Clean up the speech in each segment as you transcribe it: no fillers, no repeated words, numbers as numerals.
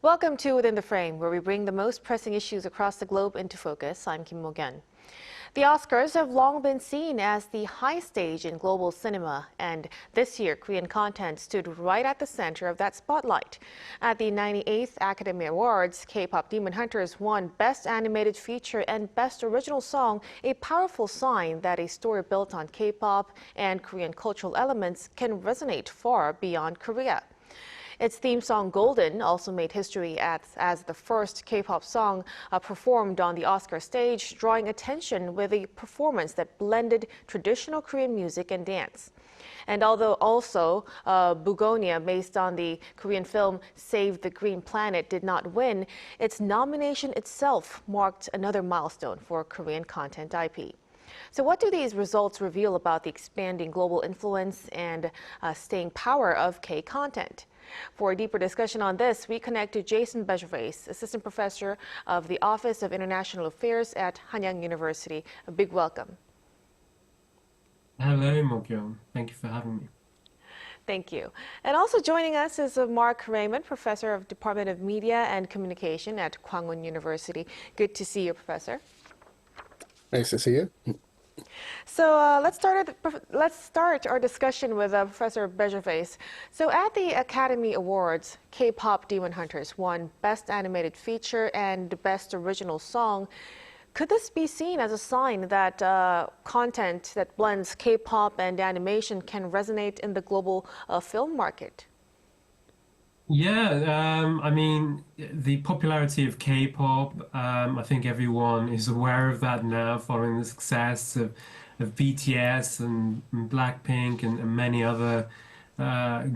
Welcome to Within the Frame, where we bring the most pressing issues across the globe into focus. I'm Kim Mok-yeon. The Oscars have long been seen as the high stage in global cinema, and this year Korean content stood right at the center of that spotlight. At the 98th Academies Awards, K-pop Demon Hunters won Best Animated Feature and Best Original Song, a powerful sign that a story built on K-pop and Korean cultural elements can resonate far beyond Korea. Its theme song, Golden, also made history as the first K-pop song performed on the Oscar stage, drawing attention with a performance that blended traditional Korean music and dance. And although also Bugonia, based on the Korean film Save the Green Planet, did not win, its nomination itself marked another milestone for Korean content IP. So what do these results reveal about the expanding global influence and staying power of K-content? For a deeper discussion on this, we connect to Jason Bejervaise, Assistant Professor of the Office of International Affairs at Hanyang University. A big welcome. Hello, Mok-yeon. Thank you for having me. Thank you. And also joining us is Mark Raymond, Professor of Department of Media and Communication at Kwangwon University. Good to see you, Professor. Nice to see you. So let's start our discussion with Professor Bejervaise. So at the Academy Awards, K-pop Demon Hunters won Best Animated Feature and Best Original Song. Could this be seen as a sign that content that blends K-pop and animation can resonate in the global film market? Yeah, I mean, the popularity of K-pop, I think everyone is aware of that now following the success of BTS and Blackpink and many other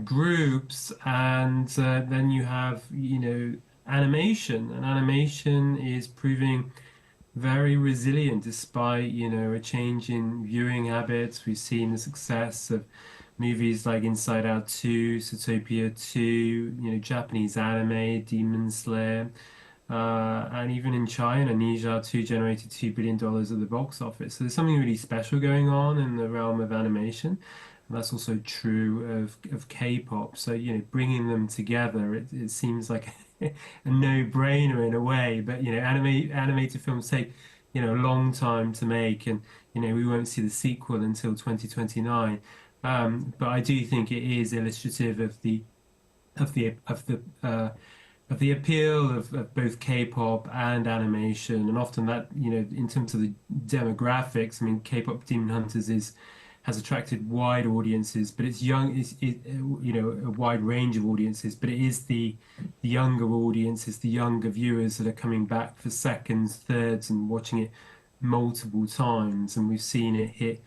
groups. And then you have, animation. And animation is proving very resilient despite, a change in viewing habits. We've seen the success of movies like Inside Out 2, Zootopia 2, Japanese anime, Demon Slayer, and even in China, Ninja 2 generated $2 billion at the box office. So there's something really special going on in the realm of animation. And that's also true of K-pop. So, bringing them together, it seems like a no-brainer in a way. But, animated films take, a long time to make, and, we won't see the sequel until 2029. But I do think it is illustrative of the appeal of both K-pop and animation, and often that in terms of the demographics, I mean, K-pop Demon Hunters has attracted wide audiences, but it's a wide range of audiences, but it is the younger audiences, the younger viewers that are coming back for seconds, thirds, and watching it multiple times, and we've seen it hit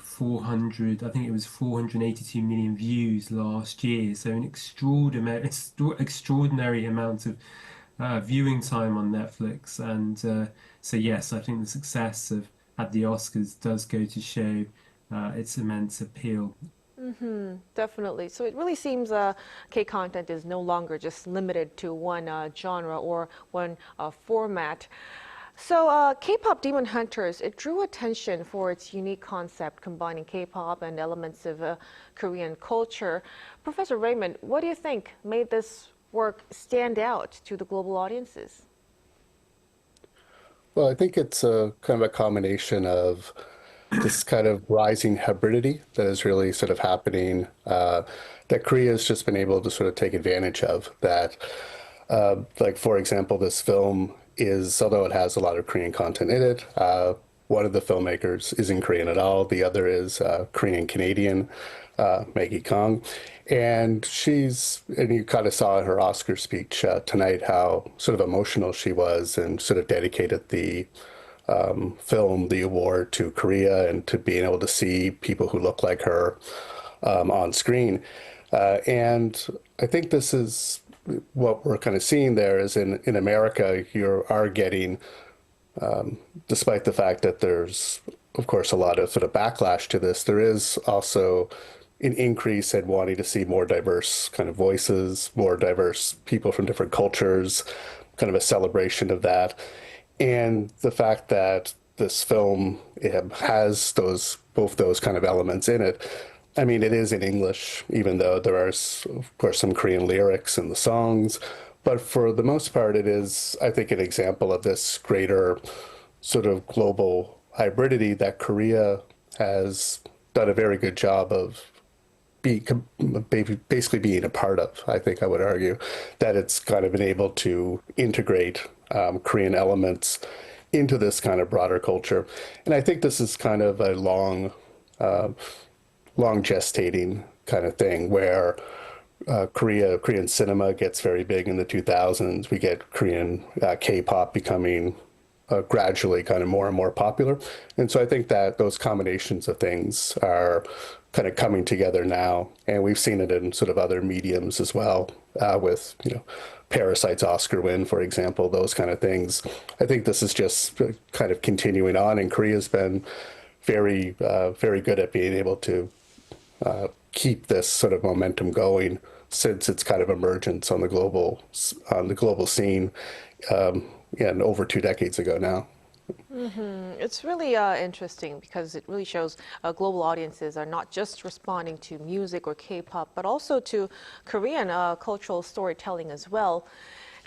400, I think it was 482 million views last year. So an extraordinary amount of viewing time on Netflix. And so yes, I think the success at the Oscars does go to show its immense appeal. Definitely. So it really seems K-content is no longer just limited to one genre or one format. So K-pop Demon Hunters, it drew attention for its unique concept combining K-pop and elements of Korean culture. Professor Raymond, what do you think made this work stand out to the global audiences? Well, I think it's a kind of a combination of this kind of rising hybridity that is really sort of happening, that Korea has just been able to sort of take advantage of. That, like, for example, this film although it has a lot of Korean content in it, one of the filmmakers isn't Korean at all. The other is Korean Canadian, Maggie Kong. And you kind of saw in her Oscar speech tonight how sort of emotional she was and sort of dedicated the film, the award, to Korea and to being able to see people who look like her on screen. And I think this is what we're kind of seeing there is in America, you are getting, despite the fact that there's, of course, a lot of sort of backlash to this, there is also an increase in wanting to see more diverse kind of voices, more diverse people from different cultures, kind of a celebration of that. And the fact that this film has both those kind of elements in it. I mean, it is in English, even though there are, of course, some Korean lyrics in the songs, But for the most part, it is, I think, an example of this greater sort of global hybridity that Korea has done a very good job of basically being a part of. I think I would argue that it's kind of been able to integrate Korean elements into this kind of broader culture. And I think this is kind of a long gestating kind of thing where Korean cinema gets very big in the 2000s. We get Korean K-pop becoming gradually kind of more and more popular. And so I think that those combinations of things are kind of coming together now. And we've seen it in sort of other mediums as well, with, Parasite's Oscar win, for example, those kind of things. I think this is just kind of continuing on, and Korea's been very, very good at being able to keep this sort of momentum going since its kind of emergence on the global scene, and over 2 decades ago now. It's really interesting because it really shows global audiences are not just responding to music or K-pop, but also to Korean cultural storytelling as well.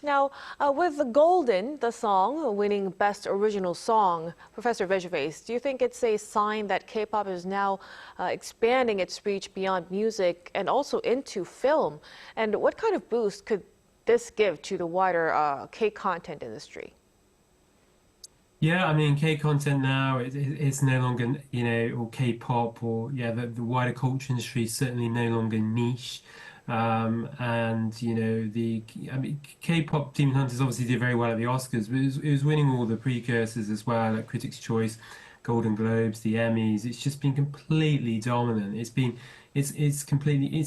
Now, with the Golden, the song, winning Best Original Song, Professor Vejvace, do you think it's a sign that K-pop is now expanding its reach beyond music and also into film? And what kind of boost could this give to the wider K-content industry? Yeah, I mean, K content now it's no longer, or K-pop or the wider culture industry is certainly no longer niche. And I mean, K-pop Demon Hunters obviously did very well at the Oscars, but it was winning all the precursors as well, like Critics' Choice, Golden Globes, the Emmys. It's just been completely dominant. It's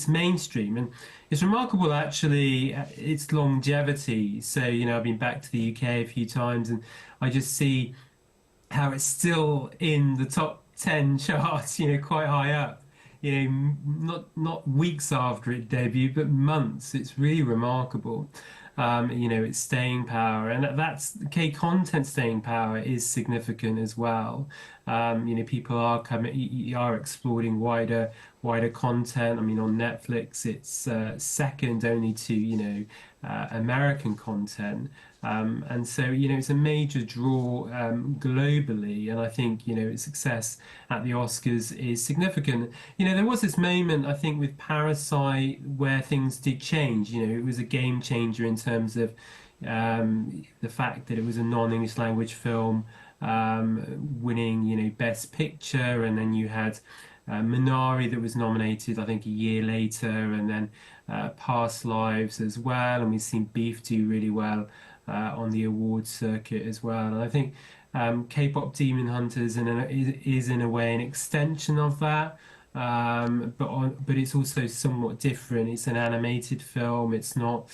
mainstream, and it's remarkable actually its longevity. So I've been back to the UK a few times, and I just see how it's still in the top 10 charts, quite high up. Not weeks after it debuted, but months. It's really remarkable. Its staying power, and that's K content staying power is significant as well. People are exploring wider content. I mean, on Netflix, it's second only to American content. And so, it's a major draw globally, and I think, its success at the Oscars is significant. There was this moment, I think, with Parasite where things did change. It was a game changer in terms of the fact that it was a non-English language film, winning, Best Picture, and then you had Minari that was nominated, I think, a year later, and then Past Lives as well, and we've seen Beef do really well on the awards circuit as well. And I think K-pop Demon Hunters is in a way an extension of that, but it's also somewhat different. It's an animated film. It's not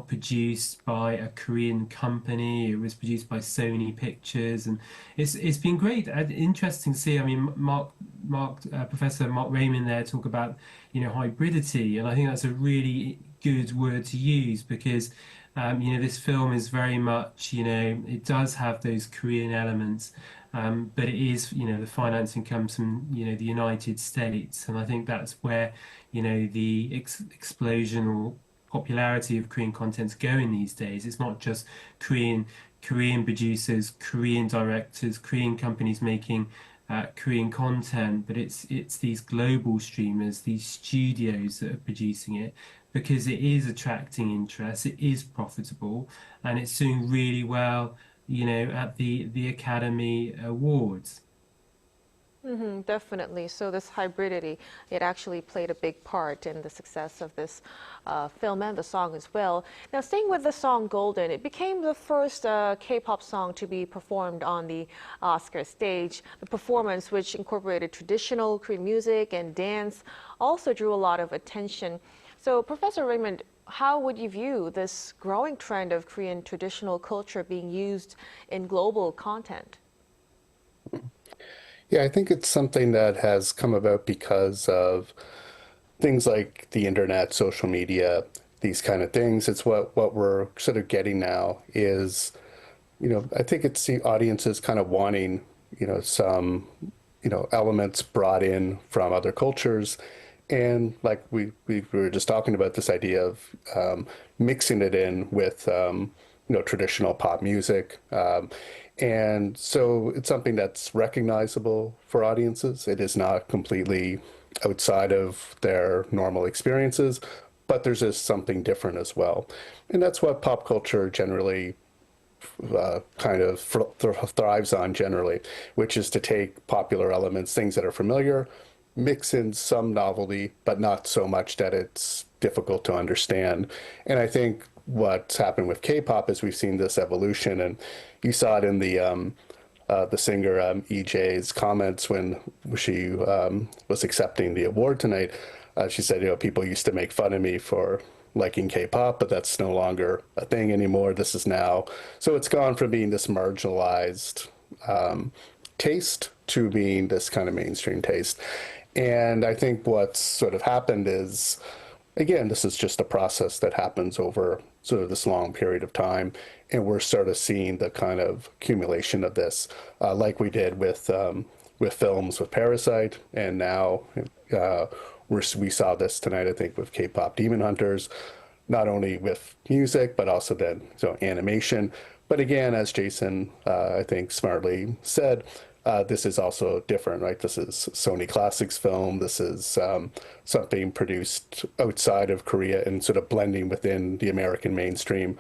produced by a Korean company. It was produced by Sony Pictures, and it's been great. Interesting to see. I mean, Professor Mark Raymond there talk about hybridity, and I think that's a really good word to use because this film is very much it does have those Korean elements, but it is the financing comes from the United States, and I think that's where the explosion or popularity of Korean content's going these days. It's not just Korean producers, Korean directors, Korean companies making Korean content, but it's these global streamers, these studios that are producing it because it is attracting interest, it is profitable, and it's doing really well, at the Academy Awards. Definitely. So this hybridity, it actually played a big part in the success of this film and the song as well. Now, staying with the song Golden, it became the first K-pop song to be performed on the Oscar stage. The performance, which incorporated traditional Korean music and dance, also drew a lot of attention. So, Professor Raymond, how would you view this growing trend of Korean traditional culture being used in global content? Yeah, I think it's something that has come about because of things like the internet, social media, these kind of things. It's what we're sort of getting now is, I think it's the audiences kind of wanting, some, elements brought in from other cultures And like we were just talking about this idea of mixing it in with traditional pop music. And so it's something that's recognizable for audiences. It is not completely outside of their normal experiences, but there's just something different as well. And that's what pop culture generally kind of thrives on generally, which is to take popular elements, things that are familiar, mix in some novelty, but not so much that it's difficult to understand. And I think what's happened with K-pop is we've seen this evolution, and you saw it in the singer EJ's comments when she was accepting the award tonight. She said, people used to make fun of me for liking K-pop, but that's no longer a thing anymore. This is now. So it's gone from being this marginalized taste to being this kind of mainstream taste. And I think what's sort of happened is, again, this is just a process that happens over sort of this long period of time. And we're sort of seeing the kind of accumulation of this, like we did with films with Parasite. And now we saw this tonight, I think, with K-pop Demon Hunters, not only with music, but also then animation. But again, as Jason, I think, smartly said, this is also different, right? This is Sony Classics film. This is something produced outside of Korea and sort of blending within the American mainstream,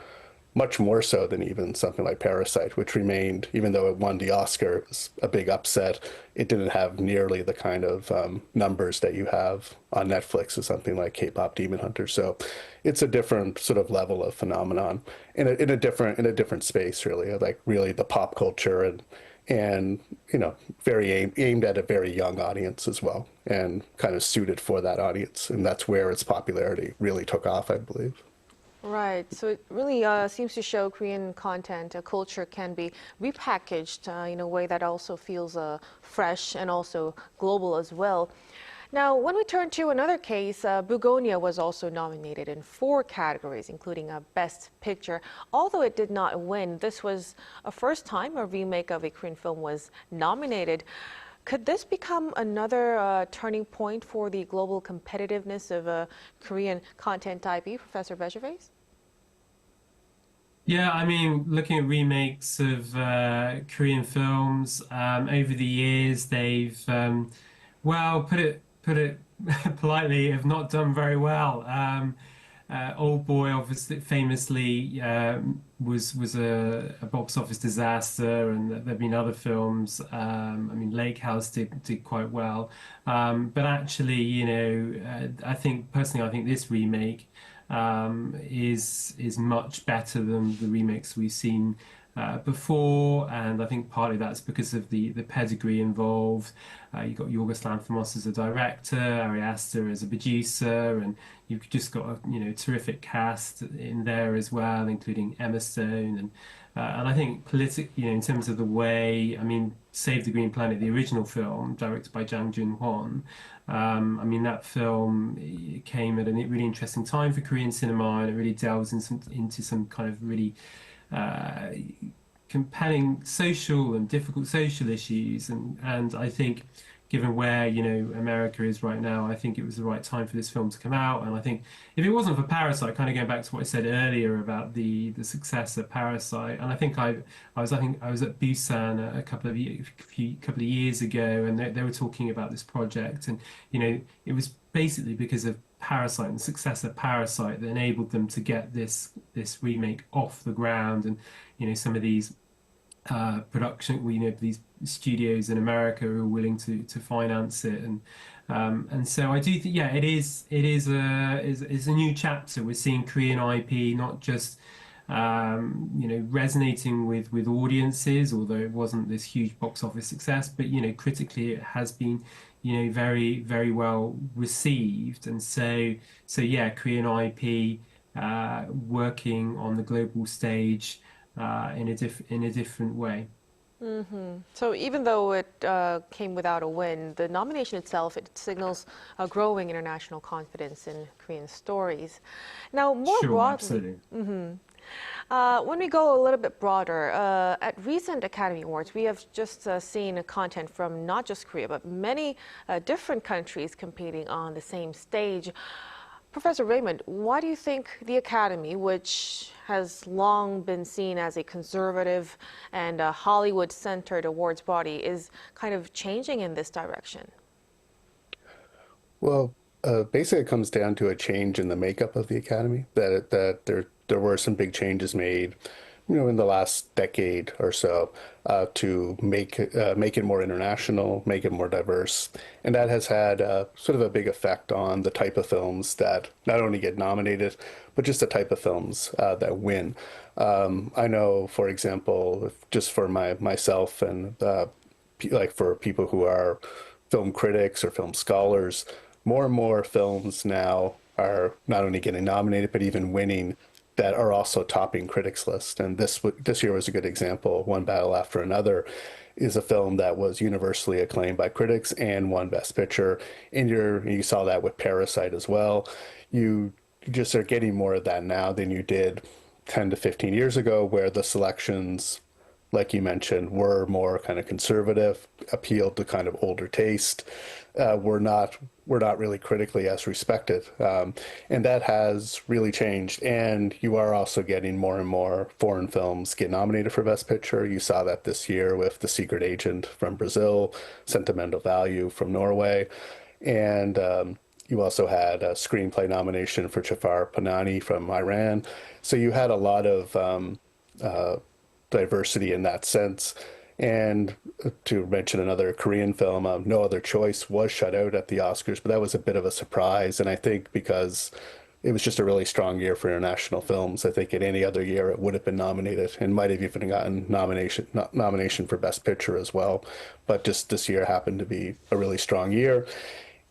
much more so than even something like Parasite, which remained, even though it won the Oscar, it was a big upset. It didn't have nearly the kind of numbers that you have on Netflix or something like K-pop Demon Hunter. So it's a different sort of level of phenomenon in a different space, really, like really the pop culture and very aimed at a very young audience as well, and kind of suited for that audience. And that's where its popularity really took off, I believe. Right. So it really seems to show Korean content, culture can be repackaged in a way that also feels fresh and also global as well. Now, when we turn to another case, Bugonia was also nominated in 4 categories, including a Best Picture. Although it did not win, this was a first time a remake of a Korean film was nominated. Could this become another turning point for the global competitiveness of Korean content IP, Professor Bejervaise? Yeah, I mean, looking at remakes of Korean films over the years, they've, well, put it politely, have not done very well. Old Boy, obviously, famously was a box office disaster, and there've been other films. I mean, Lake House did quite well, but actually, I think this remake is much better than the remakes we've seen before, and I think partly that's because of the pedigree involved. You've got Yorgos Lanthimos as a director, Ari Aster as a producer, and you've just got a terrific cast in there as well, including Emma Stone, and I think in terms of the way, I mean, Save the Green Planet, the original film directed by Jang Joon-hwan. I mean, that film came at a really interesting time for Korean cinema, and it really delves into some kind of really compelling social and difficult social issues, and I think given where America is right now, I think it was the right time for this film to come out. And I think if it wasn't for Parasite, kind of going back to what I said earlier about the success of Parasite, and I think I was at Busan a couple of years ago, and they were talking about this project, and it was basically because of Parasite and the success of Parasite that enabled them to get this remake off the ground, and some of these these studios in America are willing to finance it, and so I do think, yeah, it is a new chapter. We're seeing Korean IP not just resonating with audiences, although it wasn't this huge box office success, but critically it has been very, very well received. And so yeah, Korean IP working on the global stage in a different way. So even though it came without a win, the nomination itself, it signals a growing international confidence in Korean stories. Now, more Sure, broadly, absolutely. When we go a little bit broader, at recent Academy Awards, we have just seen content from not just Korea, but many different countries competing on the same stage. Professor Raymond, why do you think the Academy, which has long been seen as a conservative and Hollywood-centered awards body, is kind of changing in this direction? Well, basically, it comes down to a change in the makeup of the academy. That there were some big changes made, in the last decade or so, to make it more international, make it more diverse, and that has had sort of a big effect on the type of films that not only get nominated, but just the type of films that win. I know, for example, just for myself and like for people who are film critics or film scholars, more and more films now are not only getting nominated but even winning that are also topping critics list. And this year was a good example. One Battle After Another is a film that was universally acclaimed by critics and won Best Picture. And you saw that with Parasite as well. You just are getting more of that now than you did 10 to 15 years ago, where the selections, like you mentioned, were more kind of conservative, appealed to kind of older taste, were not really critically as respected, and that has really changed. And you are also getting more and more foreign films get nominated for Best Picture. You saw that this year with The Secret Agent from Brazil, Sentimental Value from Norway, and you also had a screenplay nomination for Jafar Panahi from Iran. So you had a lot of diversity in that sense. And to mention another Korean film, No Other Choice was shut out at the Oscars, but that was a bit of a surprise. And I think because it was just a really strong year for international films, I think in any other year it would have been nominated and might have even gotten nomination for Best Picture as well. But just this year happened to be a really strong year.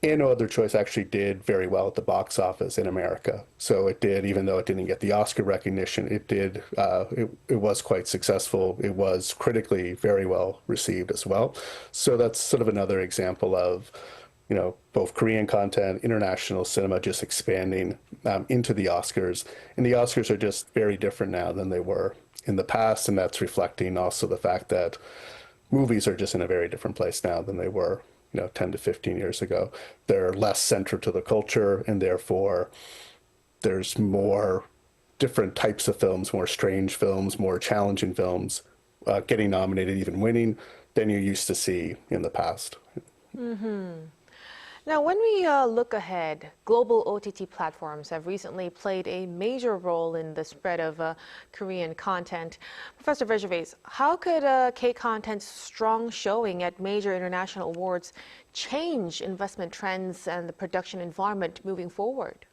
And No Other Choice actually did very well at the box office in America. So it did, even though it didn't get the Oscar recognition, it did, it was quite successful. It was critically very well received as well. So that's sort of another example of, both Korean content, international cinema just expanding into the Oscars. And the Oscars are just very different now than they were in the past. And that's reflecting also the fact that movies are just in a very different place now than they were 10 to 15 years ago. They're less central to the culture, and therefore there's more different types of films, more strange films, more challenging films getting nominated, even winning, than you used to see in the past. Now, when we look ahead, global OTT platforms have recently played a major role in the spread of Korean content. Professor Vergervais, how could K-content's strong showing at major international awards change investment trends and the production environment moving forward?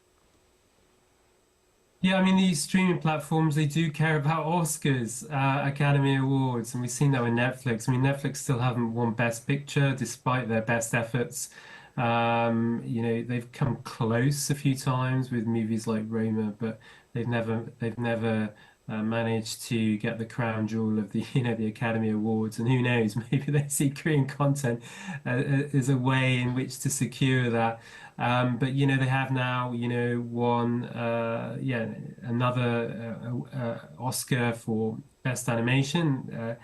Yeah, I mean, these streaming platforms, they do care about Oscars, Academy Awards, and we've seen that with Netflix. I mean, Netflix still haven't won Best Picture despite their best efforts. They've come close a few times with movies like Roma, but they've never managed to get the crown jewel of the the Academy Awards. And who knows, maybe they see Korean content as a way in which to secure that. But they have now won another Oscar for Best Animation,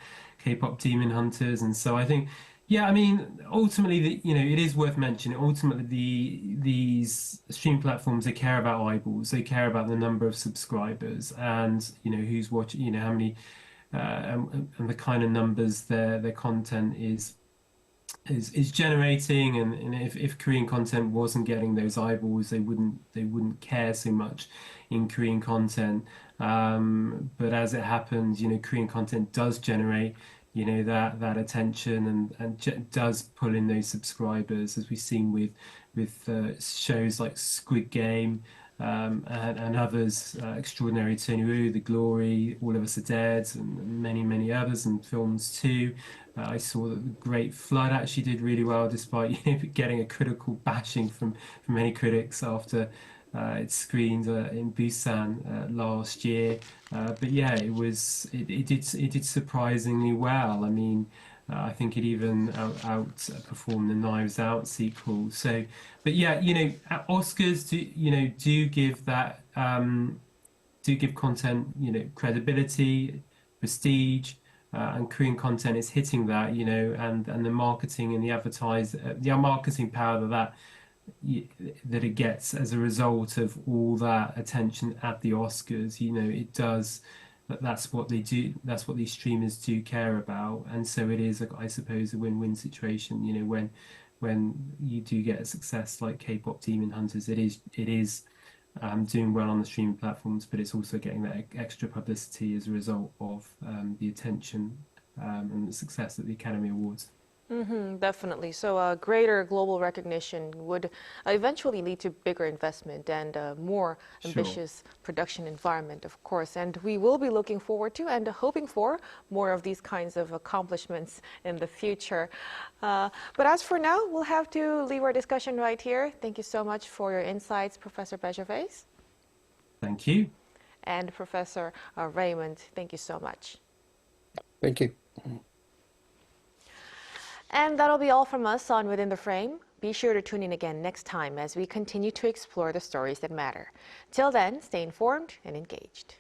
K-pop Demon Hunters, and so I think. Yeah, I mean, ultimately, it is worth mentioning. Ultimately, these stream platforms, they care about eyeballs. They care about the number of subscribers and who's watching. How many and the kind of numbers their content is generating. And if Korean content wasn't getting those eyeballs, they wouldn't care so much in Korean content. But as it happens, Korean content does generate that attention and does pull in those subscribers, as we've seen with shows like Squid Game and others, Extraordinary Attorney Woo, The Glory, All of Us Are Dead, and many others, and films too. I saw that The Great Flood actually did really well, despite getting a critical bashing from many critics after it screened in Busan last year. But yeah, it did surprisingly well. I mean, I think it even outperformed the Knives Out sequel. So, but yeah, Oscars do give that do give content, credibility, prestige, and Korean content is hitting that, and the marketing and the marketing power that it gets as a result of all that attention at the Oscars. It does. That's what they do. That's what these streamers do care about, and so it is, I suppose, a win-win situation. When you do get a success like K-pop Demon Hunters, it is doing well on the streaming platforms, but it's also getting that extra publicity as a result of the attention and the success at the Academy Awards. Definitely. So greater global recognition would eventually lead to bigger investment and a more ambitious production environment, of course. And we will be looking forward to and hoping for more of these kinds of accomplishments in the future. But as for now, we'll have to leave our discussion right here. Thank you so much for your insights, Professor Begervais. Thank you. And Professor Raymond, thank you so much. Thank you. And that'll be all from us on Within the Frame. Be sure to tune in again next time as we continue to explore the stories that matter. Till then, stay informed and engaged.